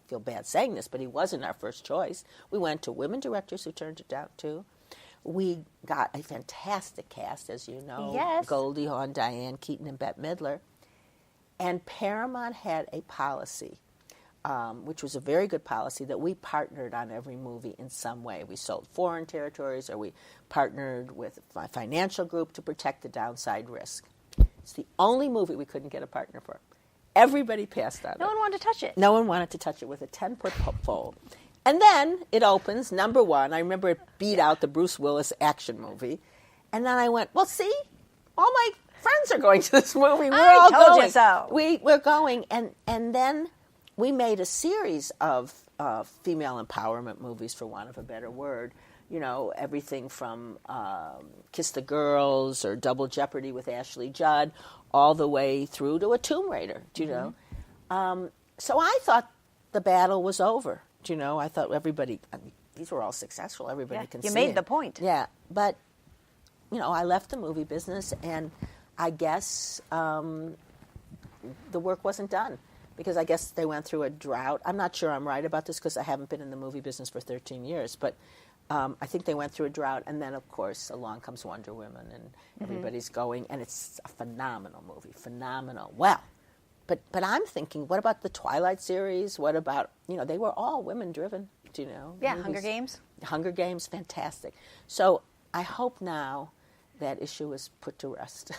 feel bad saying this, but he wasn't our first choice. We went to women directors who turned it down, too. We got a fantastic cast, as you know. Yes. Goldie Hawn, Diane Keaton, and Bette Midler. And Paramount had a policy, which was a very good policy, that we partnered on every movie in some way. We sold foreign territories, or we partnered with a financial group to protect the downside risk. It's the only movie we couldn't get a partner for. Everybody passed on it. No one wanted to touch it. No one wanted to touch it with a 10-foot pole. And then it opens, number one. I remember it beat out the Bruce Willis action movie. And then I went, well, see, all my friends are going to this movie. We're all told going. You so. We're going. And then we made a series of female empowerment movies, for want of a better word. You know, everything from Kiss the Girls or Double Jeopardy with Ashley Judd all the way through to a Tomb Raider, do you know? So I thought the battle was over. Do you know? I thought everybody, these were all successful. Everybody can see it. You made the point. Yeah. But, you know, I left the movie business, and I guess the work wasn't done. because I guess they went through a drought. I'm not sure I'm right about this because I haven't been in the movie business for 13 years, but I think they went through a drought, and then, of course, along comes Wonder Woman, and everybody's going, and it's a phenomenal movie, phenomenal. Well, but I'm thinking, what about the Twilight series? What about, they were all women-driven, do you know? Yeah, movies. Hunger Games. Hunger Games, fantastic. So I hope now that issue is put to rest.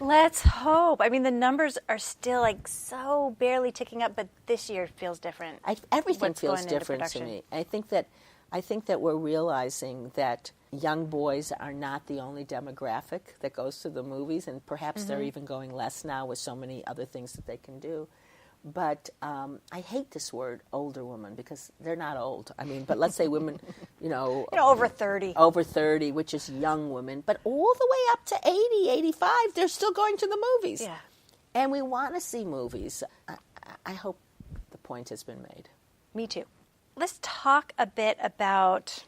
Let's hope. I mean, the numbers are still so barely ticking up, but this year feels different. Everything feels different to me. I think that we're realizing that young boys are not the only demographic that goes to the movies, and perhaps they're even going less now with so many other things that they can do. But I hate this word, older woman, because they're not old. I mean, but let's say women, over 30. Over 30, which is young women. But all the way up to 80, 85, they're still going to the movies. Yeah. And we want to see movies. I hope the point has been made. Me too. Let's talk a bit about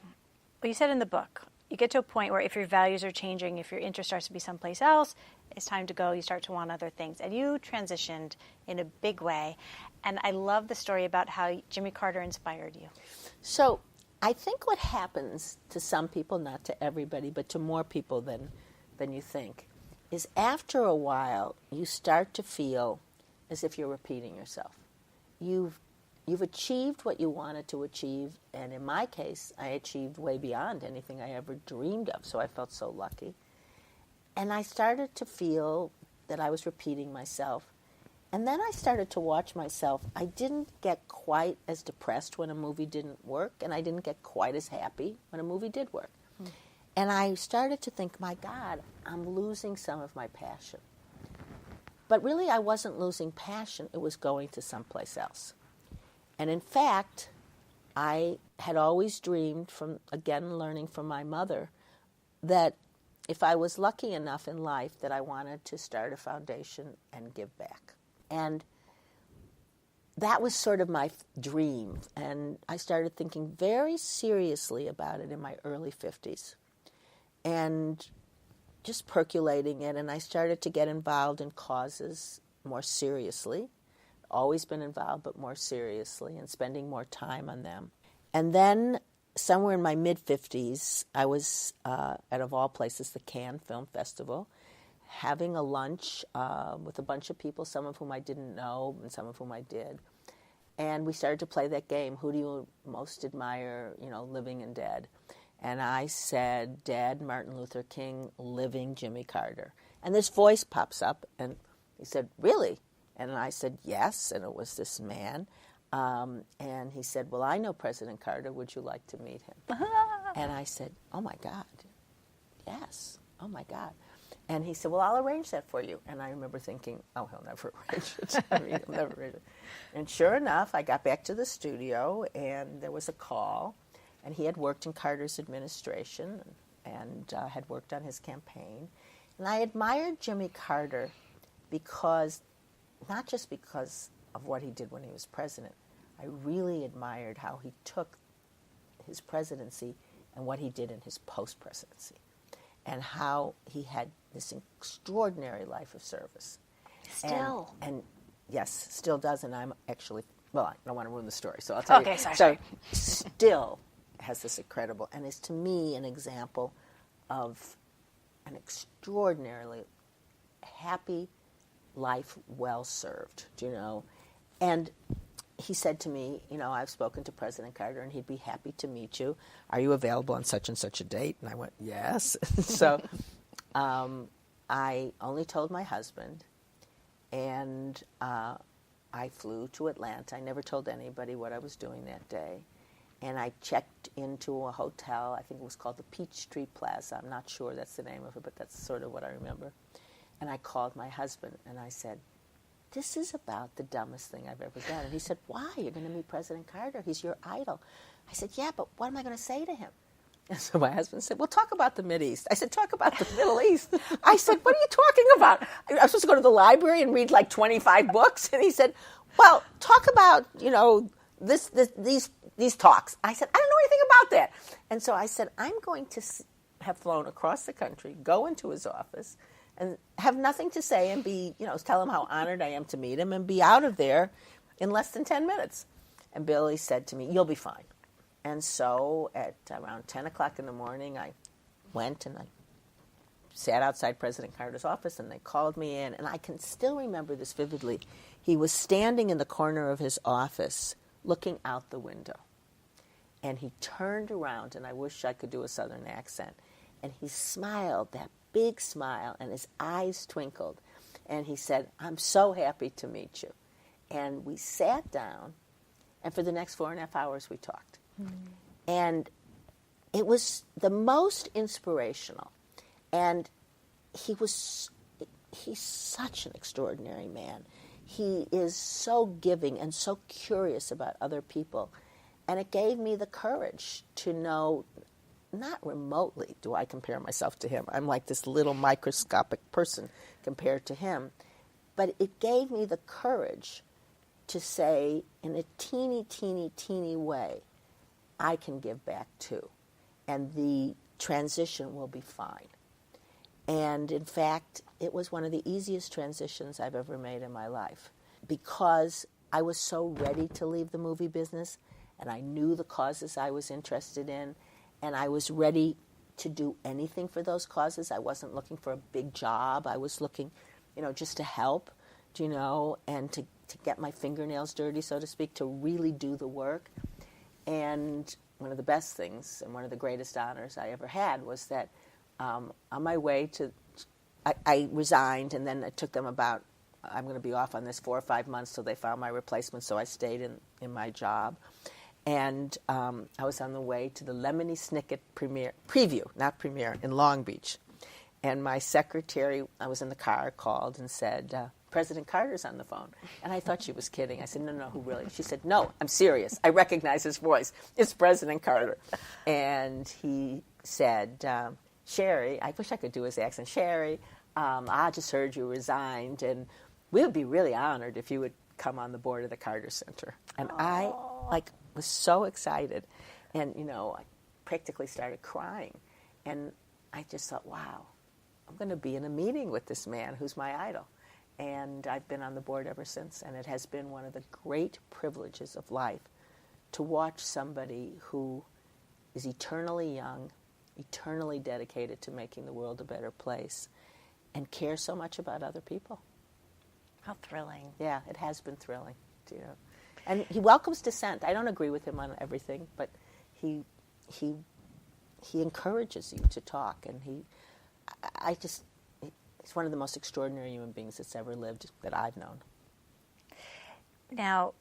what you said in the book. You get to a point where if your values are changing, if your interest starts to be someplace else, it's time to go. You start to want other things. And you transitioned in a big way. And I love the story about how Jimmy Carter inspired you. So I think what happens to some people, not to everybody, but to more people than you think, is after a while you start to feel as if you're repeating yourself. You've achieved what you wanted to achieve, and in my case, I achieved way beyond anything I ever dreamed of, so I felt so lucky. And I started to feel that I was repeating myself. And then I started to watch myself. I didn't get quite as depressed when a movie didn't work, and I didn't get quite as happy when a movie did work. And I started to think, my God, I'm losing some of my passion. But really, I wasn't losing passion. It was going to someplace else. And in fact, I had always dreamed, from, again, learning from my mother, that if I was lucky enough in life, that I wanted to start a foundation and give back. And that was sort of my dream. And I started thinking very seriously about it in my early 50s. And just percolating it, and I started to get involved in causes more seriously. Always been involved, but more seriously, and spending more time on them. And then somewhere in my mid-50s, I was at, of all places, the Cannes Film Festival, having a lunch with a bunch of people, some of whom I didn't know and some of whom I did. And we started to play that game, who do you most admire, living and dead? And I said, dead Martin Luther King, living Jimmy Carter. And this voice pops up, and he said, really? And I said, yes, and it was this man. And he said, well, I know President Carter. Would you like to meet him? And I said, oh, my God, yes, oh, my God. And he said, well, I'll arrange that for you. And I remember thinking, oh, he'll never arrange it. He'll never arrange it. And sure enough, I got back to the studio, and there was a call. And he had worked in Carter's administration and had worked on his campaign. And I admired Jimmy Carter because, not just because of what he did when he was president, I really admired how he took his presidency and what he did in his post-presidency, and how he had this extraordinary life of service. Still. And yes, still does, and I'm actually, well, I don't want to ruin the story, so I'll tell you. Okay, sorry. So, still has this incredible, and is to me an example of an extraordinarily happy life well served, And he said to me, I've spoken to President Carter and he'd be happy to meet you. Are you available on such and such a date? And I went, yes. So I only told my husband, and I flew to Atlanta. I never told anybody what I was doing that day. And I checked into a hotel. I think it was called the Peachtree Plaza. I'm not sure that's the name of it, but that's sort of what I remember. And I called my husband, and I said, this is about the dumbest thing I've ever done. And he said, why? You're going to meet President Carter. He's your idol. I said, yeah, but what am I going to say to him? And so my husband said, well, talk about the Mideast. I said, talk about the Middle East. I said, what are you talking about? I was supposed to go to the library and read like 25 books. And he said, well, talk about, these talks. I said, I don't know anything about that. And so I said, I'm going to have flown across the country, go into his office, and have nothing to say and tell him how honored I am to meet him and be out of there in less than 10 minutes. And Billy said to me, "You'll be fine." And so at around 10 o'clock in the morning, I went and I sat outside President Carter's office, and they called me in. And I can still remember this vividly. He was standing in the corner of his office looking out the window. And he turned around, and I wish I could do a Southern accent, and he smiled, that big smile, and his eyes twinkled. And he said, "I'm so happy to meet you." And we sat down, and for the next 4.5 hours we talked. And it was the most inspirational. And he's such an extraordinary man. He is so giving and so curious about other people. And it gave me the courage to know, not remotely do I compare myself to him. I'm like this little microscopic person compared to him. But it gave me the courage to say, in a teeny, teeny, teeny way, I can give back too. And the transition will be fine. And in fact, it was one of the easiest transitions I've ever made in my life, because I was so ready to leave the movie business, and I knew the causes I was interested in, and I was ready to do anything for those causes. I wasn't looking for a big job. I was looking, just to help, and to get my fingernails dirty, so to speak, to really do the work. And one of the best things and one of the greatest honors I ever had was that on my way to, I resigned, and then it took them about, I'm going to be off on this 4 or 5 months till they found my replacement, so I stayed in my job. And I was on the way to the Lemony Snicket preview in Long Beach. And my secretary, I was in the car, called and said, "President Carter's on the phone." And I thought she was kidding. I said, no, who really? She said, "No, I'm serious. I recognize his voice. It's President Carter." And he said, "Sherry," I wish I could do his accent, "Sherry, I just heard you resigned, and we would be really honored if you would come on the board of the Carter Center." And I was so excited, and I practically started crying. And I just thought, wow, I'm going to be in a meeting with this man who's my idol. And I've been on the board ever since, and it has been one of the great privileges of life to watch somebody who is eternally young, eternally dedicated to making the world a better place, and care so much about other people. How thrilling. Yeah, it has been thrilling. And he welcomes dissent. I don't agree with him on everything, but he encourages you to talk, and he's one of the most extraordinary human beings that's ever lived that I've known. Now,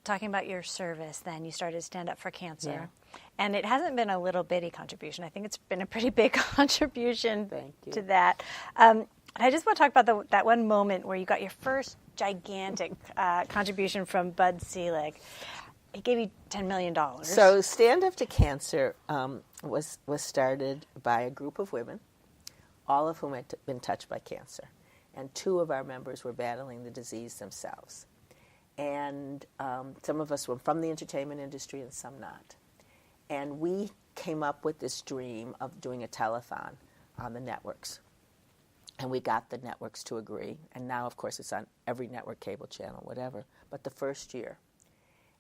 talking about your service, then you started Stand Up for Cancer. Yeah. And it hasn't been a little bitty contribution. I think it's been a pretty big contribution to that. I just want to talk about that one moment where you got your first gigantic contribution from Bud Selig. He gave you $10 million. So Stand Up to Cancer was started by a group of women, all of whom had been touched by cancer. And 2 of our members were battling the disease themselves. And some of us were from the entertainment industry and some not. And we came up with this dream of doing a telethon on the networks. And we got the networks to agree. And now, of course, it's on every network, cable channel, whatever. But the first year.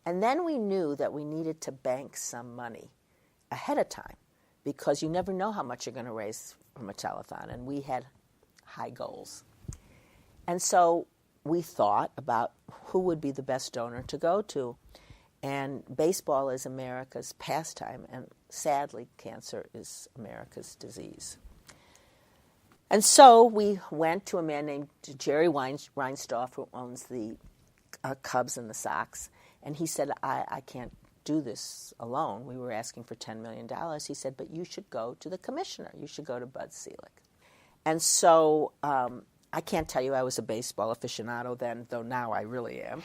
And then we knew that we needed to bank some money ahead of time, because you never know how much you're going to raise from a telethon. And we had high goals. And so we thought about who would be the best donor to go to. And baseball is America's pastime, and sadly, cancer is America's disease. And so we went to a man named Jerry Reinsdorf, who owns the Cubs and the Sox, and he said, I can't do this alone. We were asking for $10 million. He said, but you should go to the commissioner. You should go to Bud Selig. And so I can't tell you I was a baseball aficionado then, though now I really am.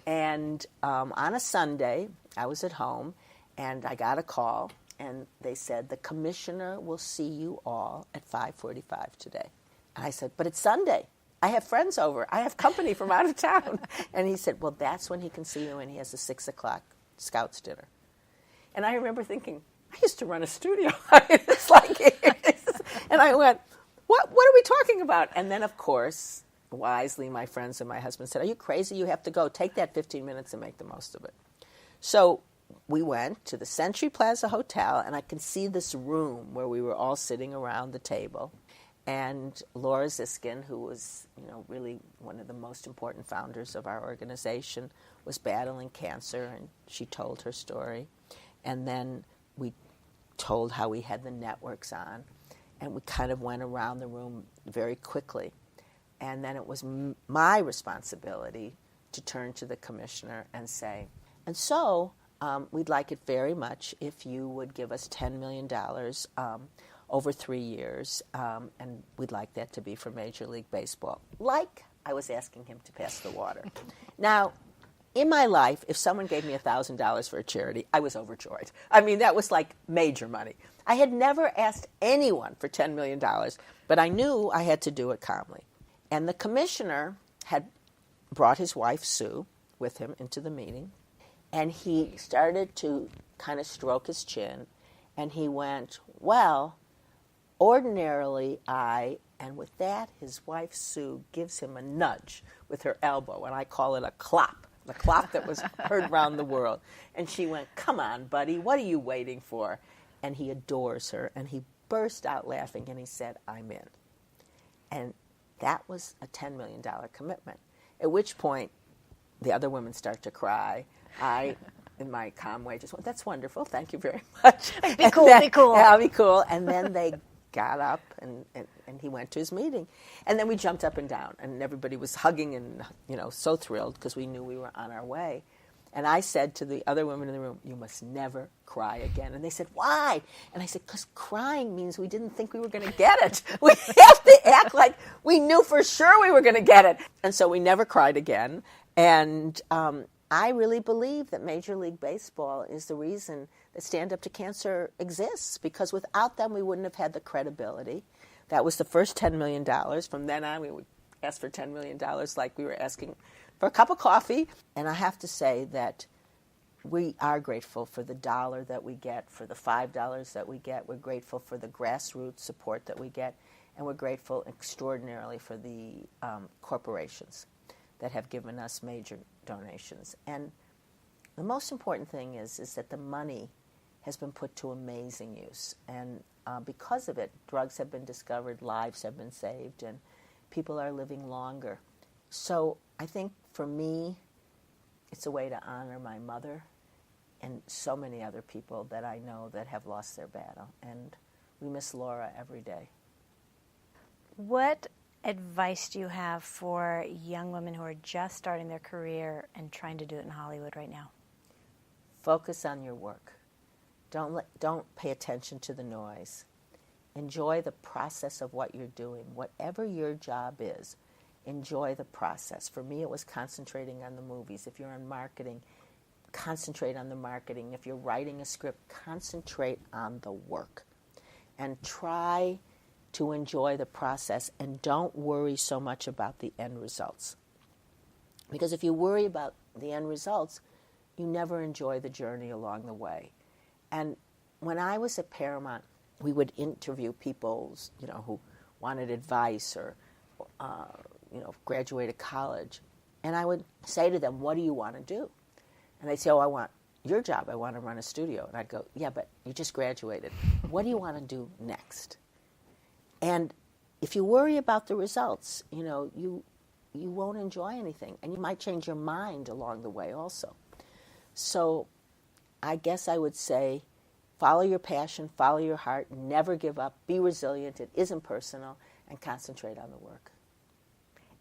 And on a Sunday, I was at home, and I got a call, and they said, the commissioner will see you all at 5:45 today. And I said, but it's Sunday. I have friends over. I have company from out of town. And he said, well, that's when he can see you, and he has a 6 o'clock Scouts dinner. And I remember thinking, I used to run a studio. It's like, and I went, what are we talking about? And then, of course, wisely, my friends and my husband said, are you crazy? You have to go. Take that 15 minutes and make the most of it. So we went to the Century Plaza Hotel, and I can see this room where we were all sitting around the table. And Laura Ziskin, who was, really one of the most important founders of our organization, was battling cancer, and she told her story. And then we told how we had the networks on, and we kind of went around the room very quickly. And then it was my responsibility to turn to the commissioner and say, and so we'd like it very much if you would give us $10 million over 3 years, and we'd like that to be for Major League Baseball. Like I was asking him to pass the water. Now, in my life, if someone gave me $1,000 for a charity, I was overjoyed. I mean, that was like major money. I had never asked anyone for $10 million, but I knew I had to do it calmly. And the commissioner had brought his wife, Sue, with him into the meeting, and he started to kind of stroke his chin, and he went, well, ordinarily and with that, his wife, Sue, gives him a nudge with her elbow, and I call it a clop, the clop that was heard around the world. And she went, come on, buddy, what are you waiting for? And he adores her, and he burst out laughing, and he said, I'm in. And that was a $10 million commitment, at which point the other women start to cry. I, in my calm way, just went, that's wonderful, thank you very much. Be cool, be cool. Yeah, be cool. And then they got up, and he went to his meeting. And then we jumped up and down, and everybody was hugging and, so thrilled because we knew we were on our way. And I said to the other women in the room, you must never cry again. And they said, why? And I said, because crying means we didn't think we were going to get it. We have to act like we knew for sure we were going to get it. And so we never cried again. And I really believe that Major League Baseball is the reason that Stand Up to Cancer exists, because without them we wouldn't have had the credibility. That was the first $10 million. From then on, we would ask for $10 million like we were asking for a cup of coffee. And I have to say that we are grateful for the $1 that we get, for the $5 that we get. We're grateful for the grassroots support that we get. And we're grateful extraordinarily for the corporations that have given us major donations. And the most important thing is that the money has been put to amazing use. And because of it, drugs have been discovered, lives have been saved, and people are living longer. So I think for me, it's a way to honor my mother and so many other people that I know that have lost their battle. And we miss Laura every day. What advice do you have for young women who are just starting their career and trying to do it in Hollywood right now? Focus on your work. Don't pay attention to the noise. Enjoy the process of what you're doing. Whatever your job is, enjoy the process. For me, it was concentrating on the movies. If you're in marketing, concentrate on the marketing. If you're writing a script, concentrate on the work. And try to enjoy the process, and don't worry so much about the end results. Because if you worry about the end results, you never enjoy the journey along the way. And when I was at Paramount, we would interview people, who wanted advice or, graduated college. And I would say to them, what do you want to do? And they'd say, I want your job. I want to run a studio. And I'd go, yeah, but you just graduated. What do you want to do next? And if you worry about the results, you won't enjoy anything. And you might change your mind along the way also. So I guess I would say, follow your passion, follow your heart, never give up, be resilient, it isn't personal, and concentrate on the work.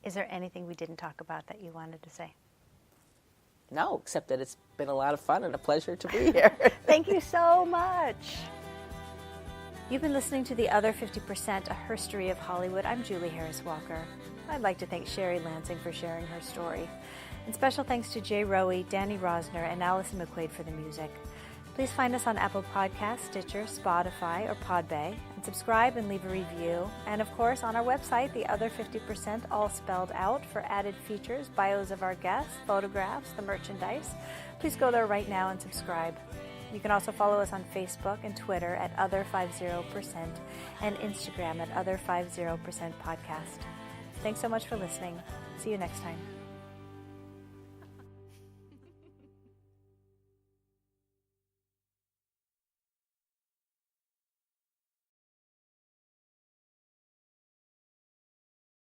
Is there anything we didn't talk about that you wanted to say? No, except that it's been a lot of fun and a pleasure to be here. Thank you so much. You've been listening to The Other 50%, A Herstory of Hollywood. I'm Julie Harris Walker. I'd like to thank Sherry Lansing for sharing her story. And special thanks to Jay Rowe, Danny Rosner, and Allison McQuaid for the music. Please find us on Apple Podcasts, Stitcher, Spotify, or Podbay, and subscribe and leave a review. And of course, on our website, The Other 50%, all spelled out, for added features, bios of our guests, photographs, the merchandise. Please go there right now and subscribe. You can also follow us on Facebook and Twitter at Other50% and Instagram at Other50% Podcast. Thanks so much for listening. See you next time.